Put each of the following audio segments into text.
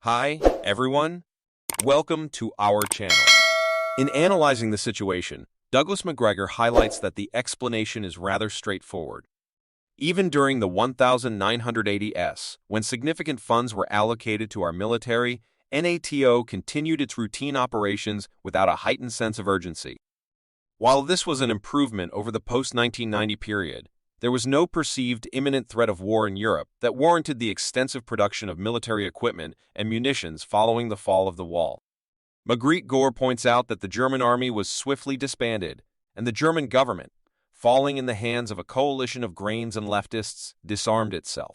Hi, everyone. Welcome to our channel. In analyzing the situation, Douglas Macgregor highlights that the explanation is rather straightforward. Even during the 1980s, when significant funds were allocated to our military, NATO continued its routine operations without a heightened sense of urgency. While this was an improvement over the post-1990 period, there was no perceived imminent threat of war in Europe that warranted the extensive production of military equipment and munitions following the fall of the wall. Macgregor points out that the German army was swiftly disbanded, and the German government, falling in the hands of a coalition of grains and leftists, disarmed itself.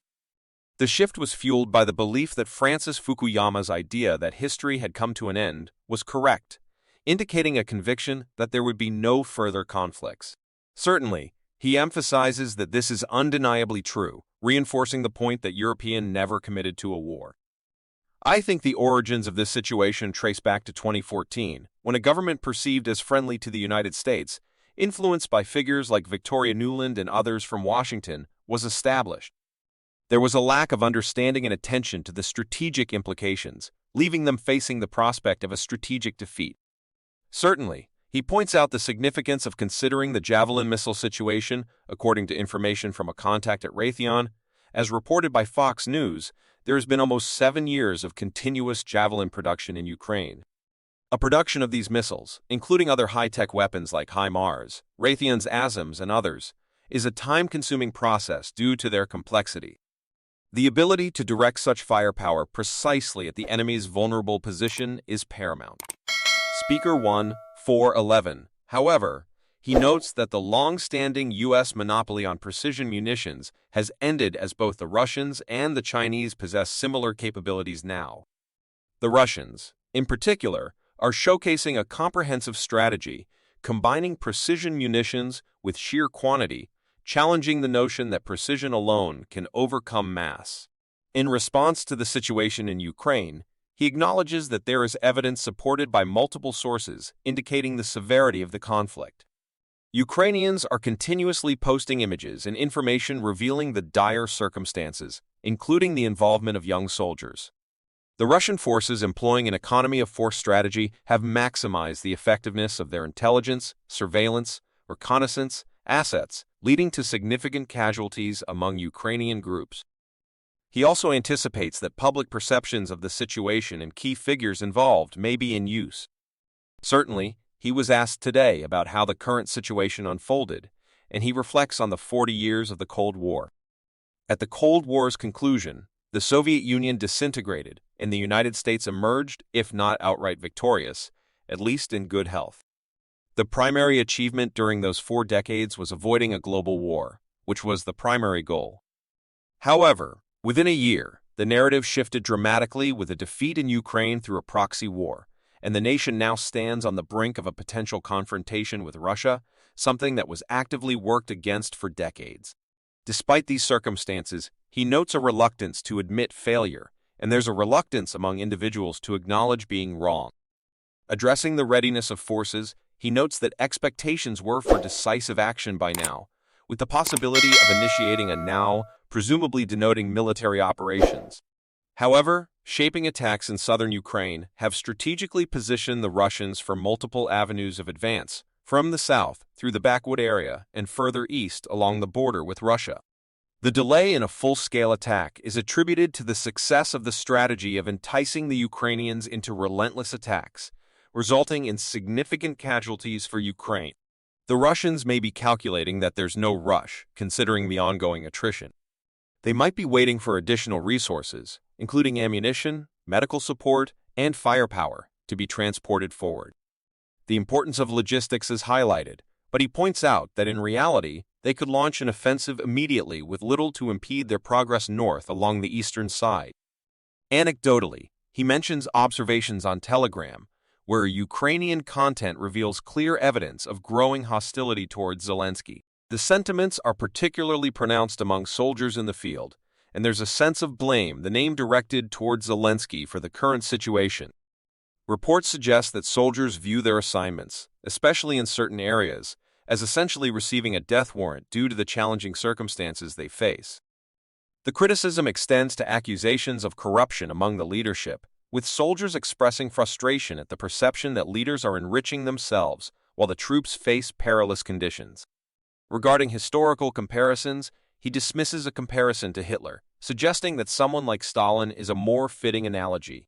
The shift was fueled by the belief that Francis Fukuyama's idea that history had come to an end was correct, indicating a conviction that there would be no further conflicts. Certainly, he emphasizes that this is undeniably true, reinforcing the point that Europeans never committed to a war. I think the origins of this situation trace back to 2014, when a government perceived as friendly to the United States, influenced by figures like Victoria Nuland and others from Washington, was established. There was a lack of understanding and attention to the strategic implications, leaving them facing the prospect of a strategic defeat. Certainly, he points out the significance of considering the Javelin missile situation, according to information from a contact at Raytheon. As reported by Fox News, there has been almost 7 years of continuous Javelin production in Ukraine. A production of these missiles, including other high-tech weapons like HIMARS, Raytheon's ASIMs, and others, is a time-consuming process due to their complexity. The ability to direct such firepower precisely at the enemy's vulnerable position is paramount. Speaker 1, 411. However, he notes that the long-standing U.S. monopoly on precision munitions has ended as both the Russians and the Chinese possess similar capabilities now. The Russians, in particular, are showcasing a comprehensive strategy, combining precision munitions with sheer quantity, challenging the notion that precision alone can overcome mass. In response to the situation in Ukraine, he acknowledges that there is evidence supported by multiple sources indicating the severity of the conflict. Ukrainians are continuously posting images and information revealing the dire circumstances, including the involvement of young soldiers. The Russian forces employing an economy of force strategy have maximized the effectiveness of their intelligence, surveillance, reconnaissance, assets, leading to significant casualties among Ukrainian groups. He also anticipates that public perceptions of the situation and key figures involved may be in use. Certainly, he was asked today about how the current situation unfolded, and he reflects on the 40 years of the Cold War. At the Cold War's conclusion, the Soviet Union disintegrated, and the United States emerged, if not outright victorious, at least in good health. The primary achievement during those 4 decades was avoiding a global war, which was the primary goal. However, within a year, the narrative shifted dramatically with a defeat in Ukraine through a proxy war, and the nation now stands on the brink of a potential confrontation with Russia, something that was actively worked against for decades. Despite these circumstances, he notes a reluctance to admit failure, and there's a reluctance among individuals to acknowledge being wrong. Addressing the readiness of forces, he notes that expectations were for decisive action by now, with the possibility of initiating a now, presumably denoting military operations. However, shaping attacks in southern Ukraine have strategically positioned the Russians for multiple avenues of advance, from the south through the backwood area and further east along the border with Russia. The delay in a full-scale attack is attributed to the success of the strategy of enticing the Ukrainians into relentless attacks, resulting in significant casualties for Ukraine. The Russians may be calculating that there's no rush, considering the ongoing attrition. They might be waiting for additional resources, including ammunition, medical support, and firepower, to be transported forward. The importance of logistics is highlighted, but he points out that in reality, they could launch an offensive immediately with little to impede their progress north along the eastern side. Anecdotally, he mentions observations on Telegram, where Ukrainian content reveals clear evidence of growing hostility towards Zelensky. The sentiments are particularly pronounced among soldiers in the field, and there's a sense of blame, the name directed towards Zelensky for the current situation. Reports suggest that soldiers view their assignments, especially in certain areas, as essentially receiving a death warrant due to the challenging circumstances they face. The criticism extends to accusations of corruption among the leadership, with soldiers expressing frustration at the perception that leaders are enriching themselves while the troops face perilous conditions. Regarding historical comparisons, he dismisses a comparison to Hitler, suggesting that someone like Stalin is a more fitting analogy.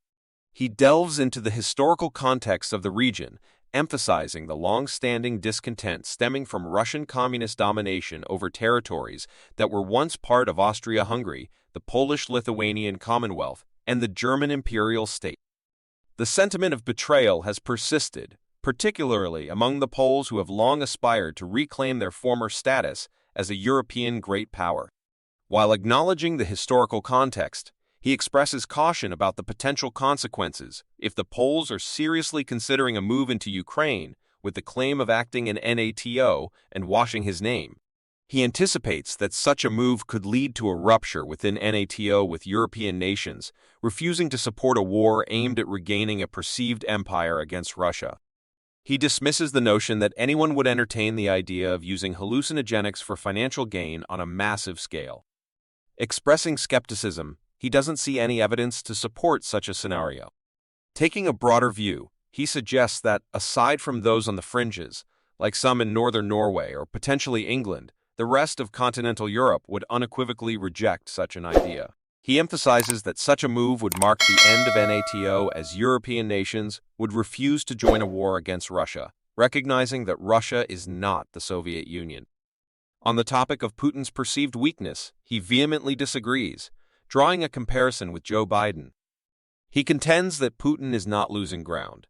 He delves into the historical context of the region, emphasizing the long-standing discontent stemming from Russian communist domination over territories that were once part of Austria-Hungary, the Polish-Lithuanian Commonwealth, and the German imperial state. The sentiment of betrayal has persisted, particularly among the Poles who have long aspired to reclaim their former status as a European great power. While acknowledging the historical context, he expresses caution about the potential consequences if the Poles are seriously considering a move into Ukraine with the claim of acting in NATO and washing his name. He anticipates that such a move could lead to a rupture within NATO with European nations, refusing to support a war aimed at regaining a perceived empire against Russia. He dismisses the notion that anyone would entertain the idea of using hallucinogenics for financial gain on a massive scale. Expressing skepticism, he doesn't see any evidence to support such a scenario. Taking a broader view, he suggests that, aside from those on the fringes, like some in northern Norway or potentially England, the rest of continental Europe would unequivocally reject such an idea. He emphasizes that such a move would mark the end of NATO as European nations would refuse to join a war against Russia, recognizing that Russia is not the Soviet Union. On the topic of Putin's perceived weakness, he vehemently disagrees, drawing a comparison with Joe Biden. He contends that Putin is not losing ground.